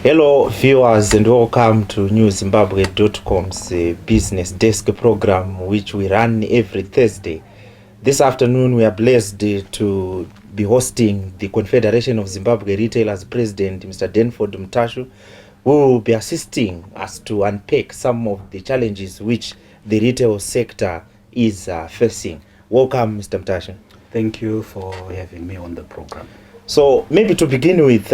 Hello viewers and welcome to newzimbabwe.com's business desk program, which we run every Thursday. This afternoon we are blessed to be hosting the Confederation of Zimbabwe Retailers President Mr. Denford Mutashu, who will be assisting us to unpack some of the challenges which the retail sector is facing. Welcome, Mr. Mutashu. Thank you for having me on the program. So maybe to begin with,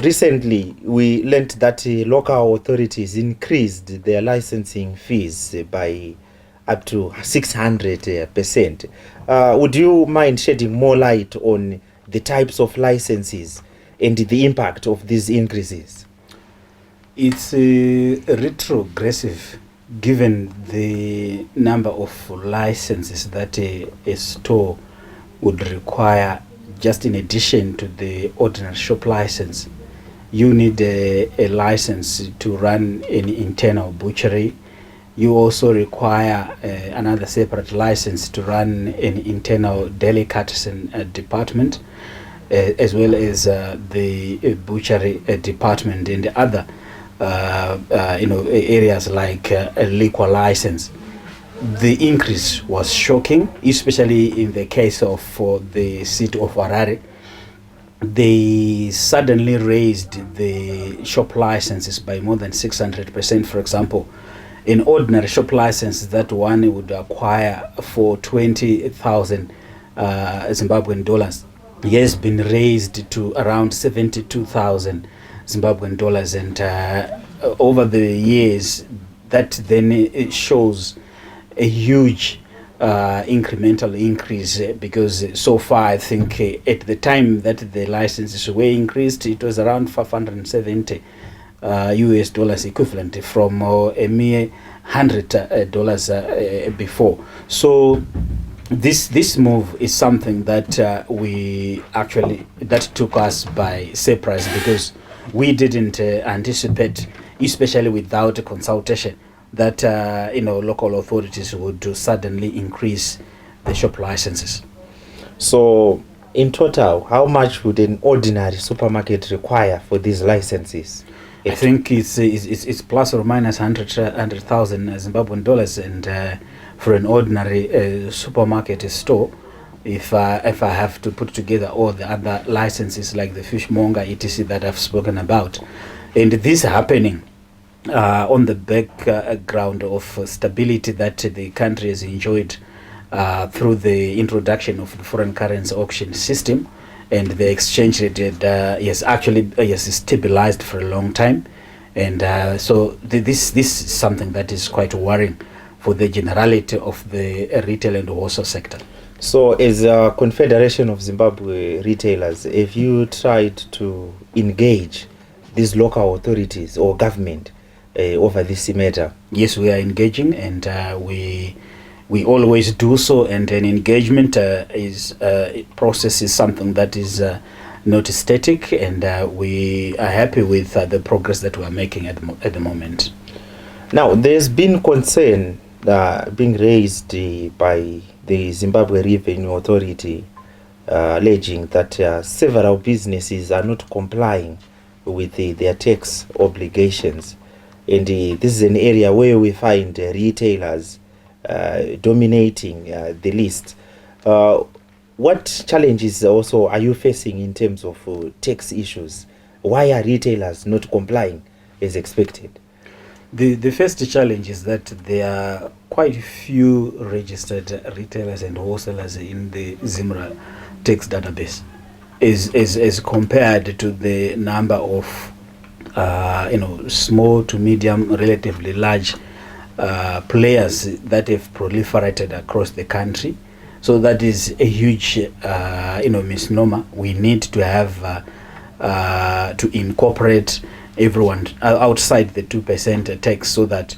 recently we learned that local authorities increased their licensing fees by up to 600%. Would you mind shedding more light on the types of licenses and the impact of these increases? It's retrogressive given the number of licenses that a store would require. Just in addition to the ordinary shop license, you need a license to run an internal butchery. You also require another separate license to run an internal delicatessen department, as well as the butchery department and the other areas like a liquor license. The increase was shocking, especially in the case of the city of Harare. They suddenly raised the shop licenses by more than 600%. For example, an ordinary shop license that one would acquire for 20,000 Zimbabwean dollars has been raised to around 72,000 Zimbabwean dollars, and over the years, that then it shows a huge incremental increase, because so far I think at the time that the licenses were increased, it was around 570 US dollars equivalent from a mere $100 before. So this move is something that that took us by surprise, because we didn't anticipate, especially without a consultation, that local authorities would suddenly increase the shop licenses. So in total, how much would an ordinary supermarket require for these licenses? I think it's plus or minus 100,000 Zimbabwean dollars, and for an ordinary supermarket store, if I have to put together all the other licenses like the fishmonger etc. that I've spoken about, and this happening on the background of stability that the country has enjoyed through the introduction of the foreign currency auction system, and the exchange rate has stabilized for a long time, and so this is something that is quite worrying for the generality of the retail and wholesale sector. So as a Confederation of Zimbabwe Retailers, have you tried to engage these local authorities or government over this matter? Yes, we are engaging, and we always do so, and an engagement process is something that is not static, and we are happy with the progress that we are making at the moment. Now, there's been concern being raised by the Zimbabwe Revenue Authority, alleging that several businesses are not complying with their tax obligations. And this is an area where we find retailers dominating the list. What challenges also are you facing in terms of tax issues? Why are retailers not complying as expected? The first challenge is that there are quite few registered retailers and wholesalers in the ZIMRA tax database, as compared to the number of small to medium, relatively large players that have proliferated across the country. So that is a huge misnomer. We need to have to incorporate everyone outside the 2% tax, so that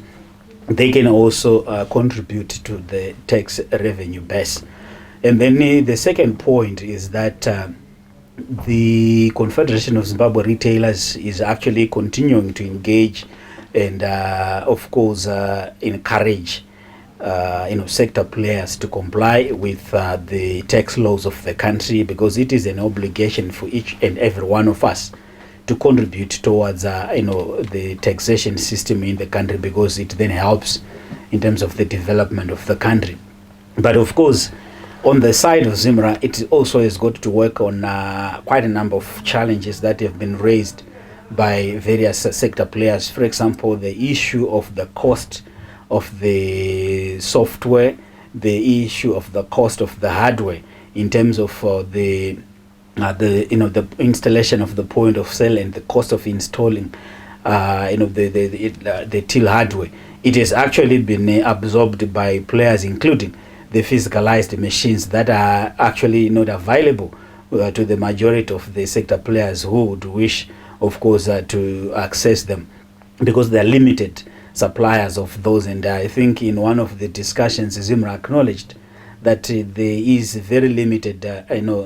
they can also contribute to the tax revenue base. And then the second point is that the Confederation of Zimbabwe Retailers is actually continuing to engage and of course encourage sector players to comply with the tax laws of the country, because it is an obligation for each and every one of us to contribute towards the taxation system in the country, because it then helps in terms of the development of the country. But of course, on the side of ZIMRA, it also has got to work on quite a number of challenges that have been raised by various sector players. For example, the issue of the cost of the software, the issue of the cost of the hardware in terms of the installation of the point of sale, and the cost of installing the till hardware. It has actually been absorbed by players, including the physicalized machines that are actually not available to the majority of the sector players who would wish, of course, to access them, because they are limited suppliers of those. And I think in one of the discussions, ZIMRA acknowledged that there is very limited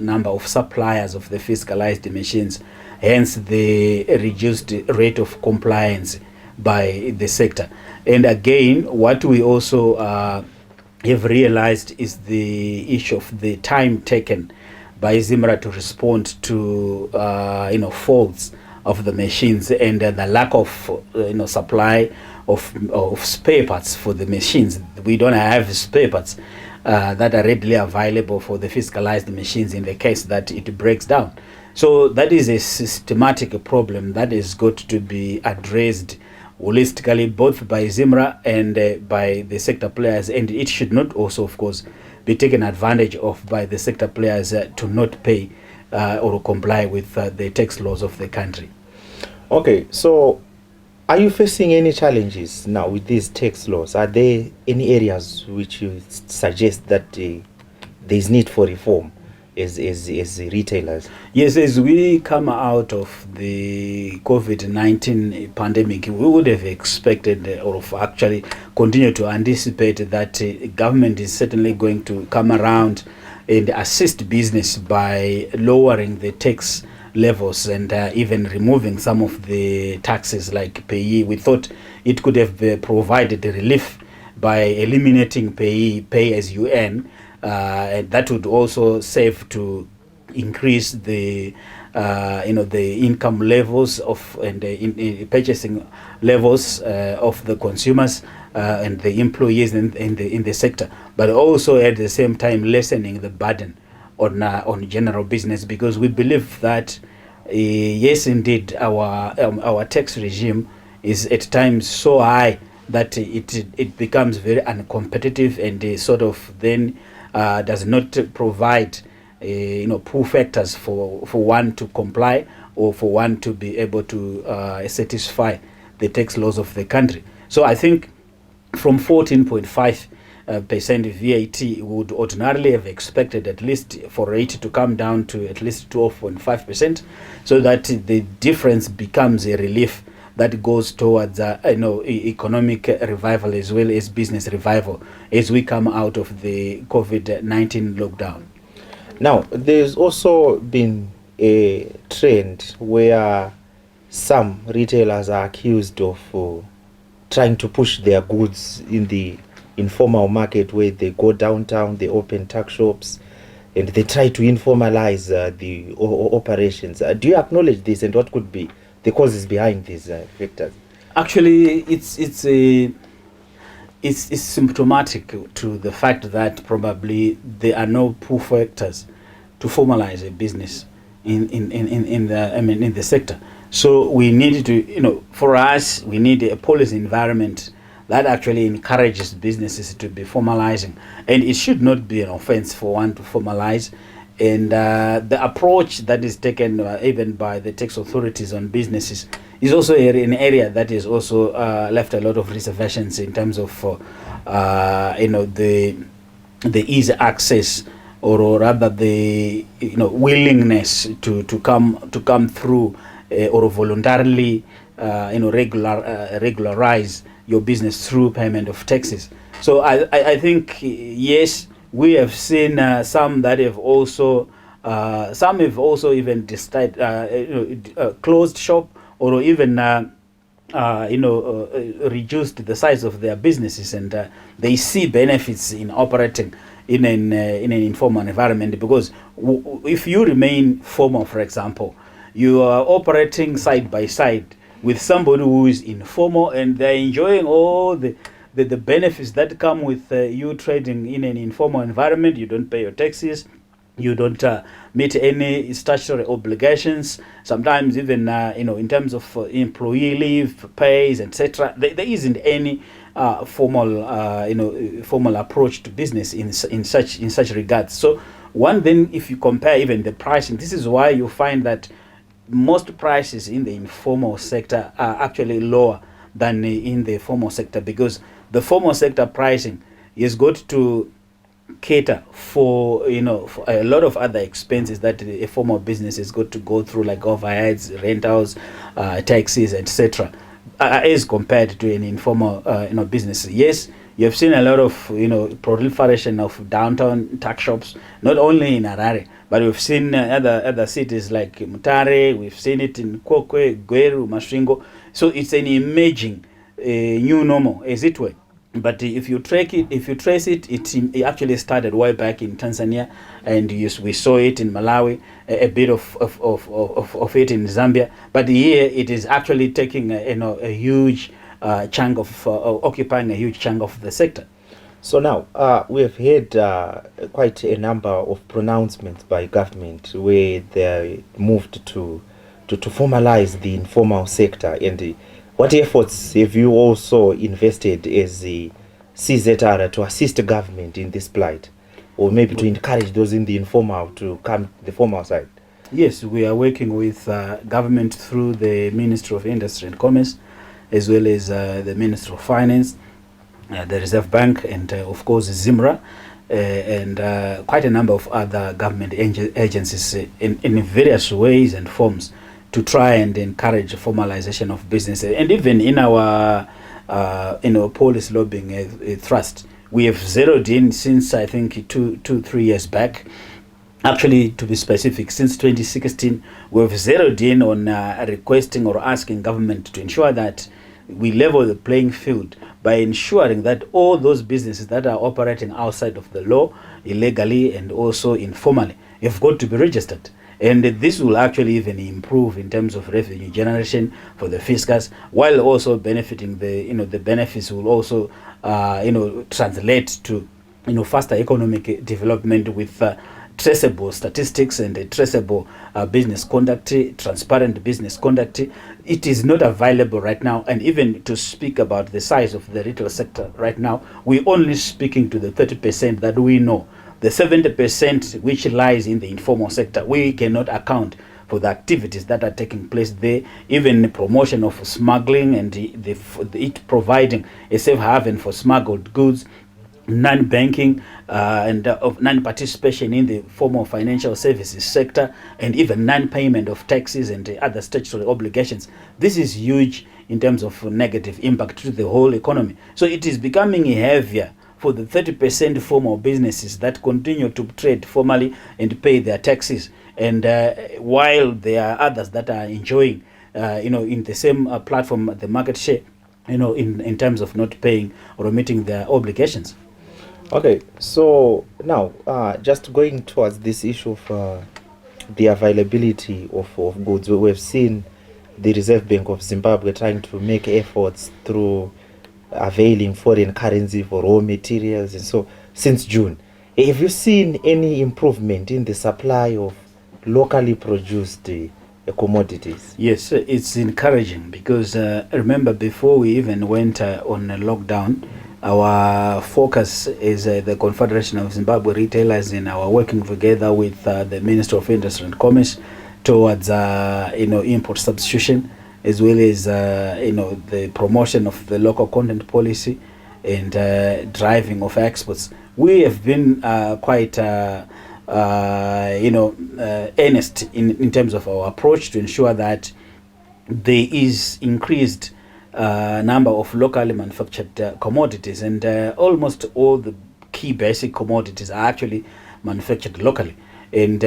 number of suppliers of the physicalized machines, hence the reduced rate of compliance by the sector. And again, what we also have realized is the issue of the time taken by ZIMRA to respond to faults of the machines, and the lack of supply of spare parts for the machines. We don't have spare parts that are readily available for the physicalized machines in the case that it breaks down. So that is a systematic problem that has got to be addressed holistically, both by ZIMRA and by the sector players, and it should not also, of course, be taken advantage of by the sector players to not pay or comply with the tax laws of the country. Okay, so are you facing any challenges now with these tax laws? Are there any areas which you suggest that there is need for reform as retailers? Yes, as we come out of the COVID-19 pandemic, we would have expected or actually continue to anticipate that government is certainly going to come around and assist business by lowering the tax levels and even removing some of the taxes like payee. We thought it could have provided relief by eliminating pay as you earn, and that would also serve to increase the the income levels of and in purchasing levels of the consumers and the employees in the sector, but also at the same time lessening the burden on general business, because we believe that yes, indeed, our tax regime is at times so high that it becomes very uncompetitive, and sort of then does not provide pull factors for one to comply or for one to be able to satisfy the tax laws of the country. So I think from 14.5% VAT, we would ordinarily have expected at least for it to come down to at least 12.5%, so that the difference becomes a relief that goes towards economic revival as well as business revival as we come out of the COVID-19 lockdown. Now, there's also been a trend where some retailers are accused of trying to push their goods in the informal market, where they go downtown, they open tuck shops, and they try to informalize the operations. Do you acknowledge this, and what could be the causes behind these factors? Actually, it's symptomatic to the fact that probably there are no pull factors to formalize a business in the sector. So we need to, for us, we need a policy environment that actually encourages businesses to be formalizing, and it should not be an offense for one to formalize. And the approach that is taken even by the tax authorities on businesses is also an area that is also left a lot of reservations in terms of the easy access, or rather the willingness to come through or voluntarily regularize your business through payment of taxes. So I think yes, we have seen some that have also even decided closed shop, or even reduced the size of their businesses, and they see benefits in operating in an informal environment, because if you remain formal, for example, you are operating side by side with somebody who is informal, and they're enjoying all the benefits that come with you trading in an informal environment. You don't pay your taxes, you don't meet any statutory obligations. Sometimes even in terms of employee leave, pays, etc. There isn't any formal approach to business in such regards. So one, then, if you compare even the pricing, this is why you find that most prices in the informal sector are actually lower than in the formal sector, because the formal sector pricing is got to cater for for a lot of other expenses that a formal business is got to go through, like overheads, rentals, taxes, etc., as compared to an informal business. Yes, you have seen a lot of proliferation of downtown tuck shops, not only in Harare, but we've seen other cities like Mutare. We've seen it in Kokwe, Gweru, Masvingo. So it's an emerging new normal, as it were. But if you trace it, it actually started way back in Tanzania, and we saw it in Malawi, a bit of it in Zambia. But here it is actually taking a huge chunk of occupying a huge chunk of the sector. So now we have had quite a number of pronouncements by government where they moved to formalize the informal sector. And what efforts have you also invested as the CZR to assist government in this plight, or maybe to encourage those in the informal to come to the formal side? Yes, we are working with government through the Ministry of Industry and Commerce, as well as the Ministry of Finance, the Reserve Bank, and of course ZIMRA, and quite a number of other government agencies in various ways and forms, to try and encourage formalization of business. And even in our policy lobbying thrust, we have zeroed in since, I think, 3 years back. Actually, to be specific, since 2016, we've zeroed in on requesting or asking government to ensure that we level the playing field by ensuring that all those businesses that are operating outside of the law, illegally and also informally, have got to be registered. And this will actually even improve in terms of revenue generation for the fiscus, while also benefiting the benefits will also translate to faster economic development with traceable statistics and traceable business conduct, transparent business conduct. It is not available right now. And even to speak about the size of the retail sector right now, we're only speaking to the 30% that we know. The 70% which lies in the informal sector, we cannot account for the activities that are taking place there, even the promotion of smuggling and it providing a safe haven for smuggled goods, non-banking and of non-participation in the formal financial services sector, and even non-payment of taxes and other statutory obligations. This is huge in terms of negative impact to the whole economy. So it is becoming heavier for the 30% formal businesses that continue to trade formally and pay their taxes, and while there are others that are enjoying in the same platform the market share, in terms of not paying or meeting their obligations. Okay, so now just going towards this issue of the availability of goods, we have seen the Reserve Bank of Zimbabwe trying to make efforts through availing foreign currency for raw materials, and so since June, have you seen any improvement in the supply of locally produced commodities? Yes, it's encouraging, because remember, before we even went on a lockdown, our focus is the Confederation of Zimbabwe Retailers, and our working together with the Ministry of Industry and Commerce towards import substitution, as well as the promotion of the local content policy and driving of exports. We have been quite earnest in terms of our approach to ensure that there is increased number of locally manufactured commodities, and almost all the key basic commodities are actually manufactured locally, and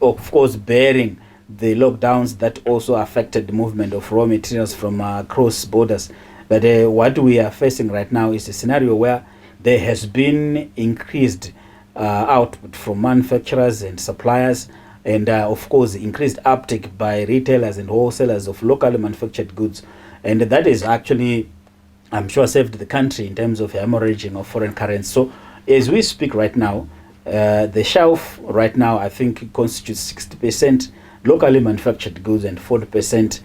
of course bearing the lockdowns that also affected the movement of raw materials from across borders. But what we are facing right now is a scenario where there has been increased output from manufacturers and suppliers, and of course increased uptake by retailers and wholesalers of locally manufactured goods, and that is actually, I'm sure, saved the country in terms of hemorrhaging of foreign currency. So as we speak right now, the shelf right now I think constitutes 60% locally manufactured goods and 40%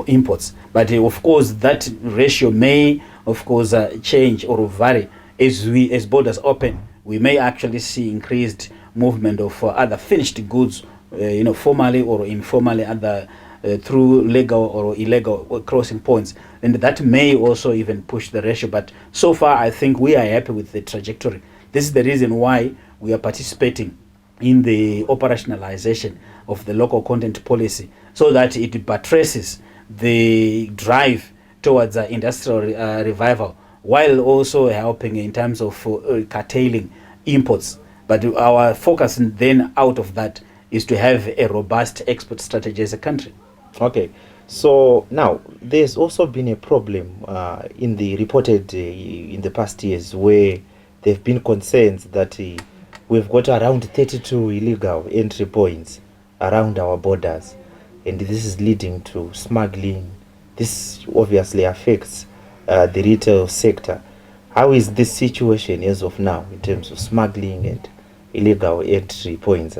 imports. But of course that ratio may of course change or vary as borders open. We may actually see increased movement of other finished goods, formally or informally, other through legal or illegal crossing points, and that may also even push the ratio. But so far I think we are happy with the trajectory. This is the reason why we are participating in the operationalization of the local content policy, so that it buttresses the drive towards industrial revival, while also helping in terms of curtailing imports. But our focus then out of that is to have a robust export strategy as a country. Okay, so now there's also been a problem in the reported in the past years, where there have been concerns that we've got around 32 illegal entry points around our borders, and this is leading to smuggling. This obviously affects the retail sector. How is this situation as of now in terms of smuggling and illegal entry points?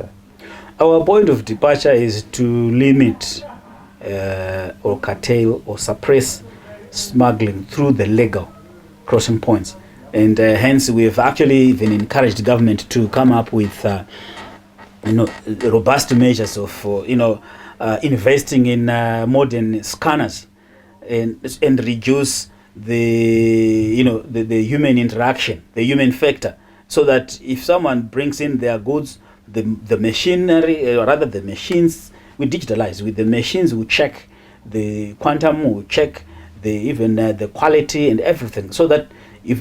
Our point of departure is to limit or curtail or suppress smuggling through the legal crossing points, and hence we have actually even encouraged government to come up with robust measures of investing in modern scanners and reduce the human interaction, the human factor, so that if someone brings in their goods, the machinery, or rather the machines, we digitalize. With the machines, we check the quantum, we check the quality and everything, so that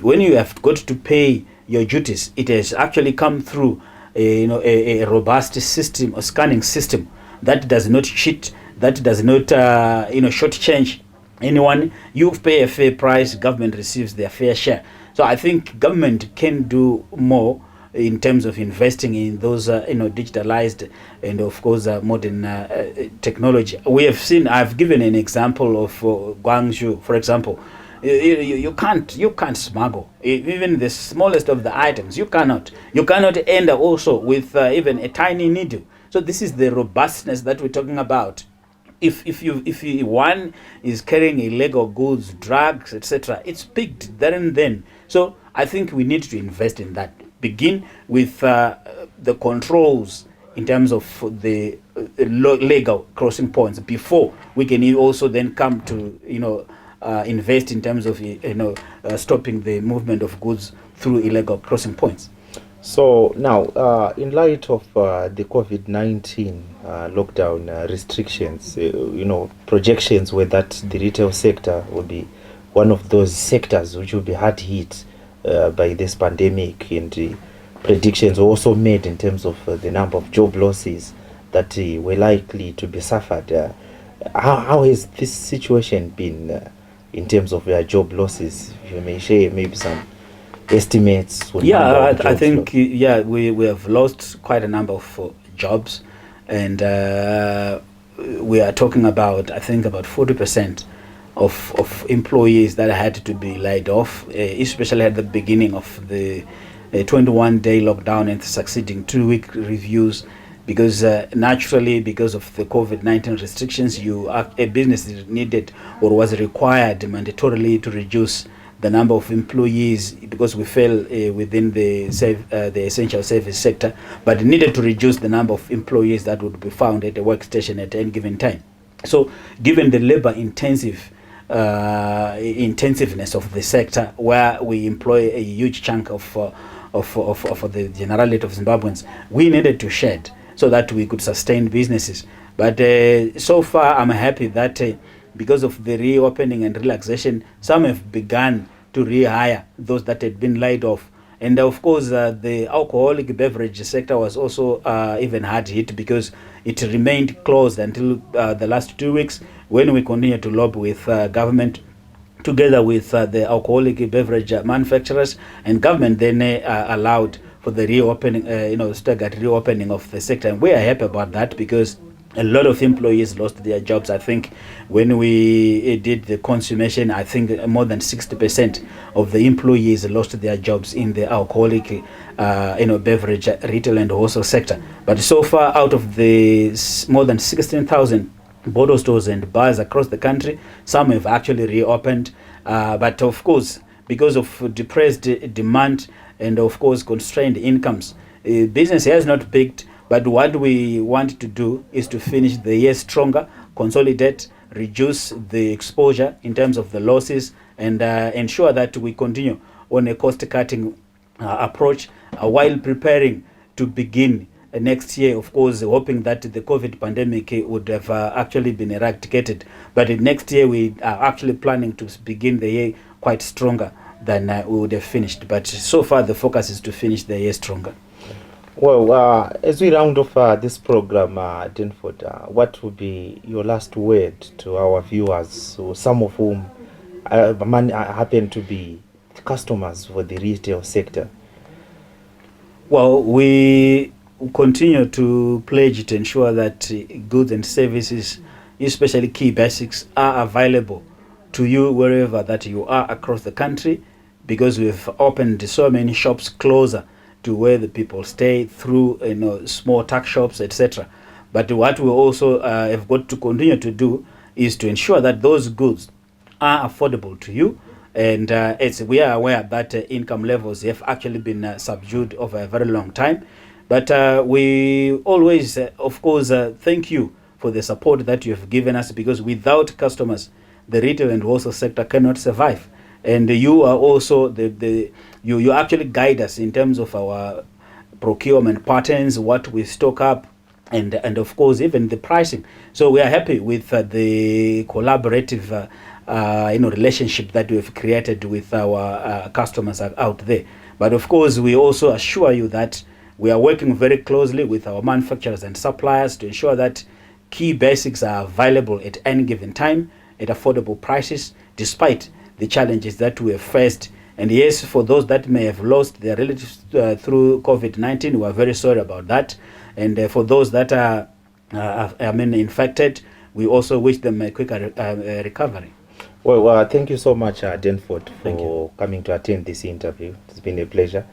when you have got to pay your duties, it has actually come through a robust system, a scanning system that does not cheat, that does not shortchange anyone. You pay a fair price, government receives their fair share. So I think government can do more in terms of investing in those digitalized and of course modern technology. We have seen, I've given an example of Guangzhou, for example. You can't smuggle even the smallest of the items. You cannot enter also with even a tiny needle. So this is the robustness that we're talking about. If one is carrying illegal goods, drugs, etc., it's picked there and then. So I think we need to invest in that. Begin with the controls in terms of the legal crossing points before we can also then come to invest in terms of stopping the movement of goods through illegal crossing points. So now, in light of the COVID-19 lockdown restrictions, projections were that the retail sector will be one of those sectors which will be hard hit by this pandemic, and predictions were also made in terms of the number of job losses that were likely to be suffered. How has this situation been in terms of job losses? If you may share maybe some estimates. Yeah, I think we have lost quite a number of jobs, and we are talking about, I think, about 40% of employees that had to be laid off, especially at the beginning of the 21-day lockdown and succeeding 2-week reviews, because naturally, because of the COVID-19 restrictions, a business needed or was required mandatorily to reduce the number of employees, because we fell within the essential service sector, but needed to reduce the number of employees that would be found at a workstation at any given time. So given the labor intensiveness of the sector, where we employ a huge chunk of the generality of Zimbabweans, we needed to shed so that we could sustain businesses. But so far I'm happy that because of the reopening and relaxation, some have begun to rehire those that had been laid off. And of course, the alcoholic beverage sector was also even hard hit, because it remained closed until the last 2 weeks, when we continue to lobby with government, together with the alcoholic beverage manufacturers, and government then allowed for the reopening, staggered reopening of the sector. And we are happy about that because a lot of employees lost their jobs. I think when we did the consummation, I think more than 60% of the employees lost their jobs in the alcoholic, beverage, retail and wholesale sector. But so far, out of the more than 16,000 bottle stores and bars across the country, some have actually reopened. But of course, because of depressed demand and of course constrained incomes, business has not picked. But what we want to do is to finish the year stronger, consolidate, reduce the exposure in terms of the losses, and ensure that we continue on a cost-cutting approach while preparing to begin next year, of course, hoping that the COVID pandemic would have actually been eradicated. But next year, we are actually planning to begin the year quite stronger than we would have finished. But so far, the focus is to finish the year stronger. Well, as we round off this program, Denford, what would be your last word to our viewers, so some of whom happen to be customers for the retail sector? Well, we continue to pledge to ensure that goods and services, especially key basics, are available to you wherever that you are across the country, because we've opened so many shops closer to where the people stay through small tuck shops, etc. But what we also have got to continue to do is to ensure that those goods are affordable to you. And as we are aware that income levels have actually been subdued over a very long time. But we always, of course, thank you for the support that you have given us, because without customers, the retail and wholesale sector cannot survive. And you are also you actually guide us in terms of our procurement patterns, what we stock up, and of course even the pricing. So we are happy with the collaborative relationship that we have created with our customers out there. But of course, we also assure you that we are working very closely with our manufacturers and suppliers to ensure that key basics are available at any given time at affordable prices, despite the challenges that we have faced. And yes, for those that may have lost their relatives through COVID-19, we are very sorry about that. And for those that are infected, we also wish them a quick recovery. Well, thank you so much, Denford, for coming to attend this interview. It's been a pleasure.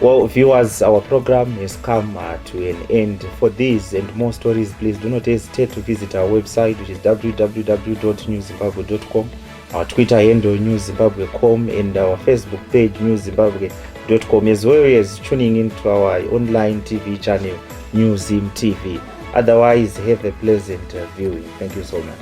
Well, viewers, our program has come to an end. For these and more stories, please do not hesitate to visit our website, which is www.newzimbabwe.com. Our Twitter handle, newzimbabwe.com, and our Facebook page, newzimbabwe.com, as well as tuning into our online TV channel, New Zim TV. Otherwise, have a pleasant viewing. Thank you so much.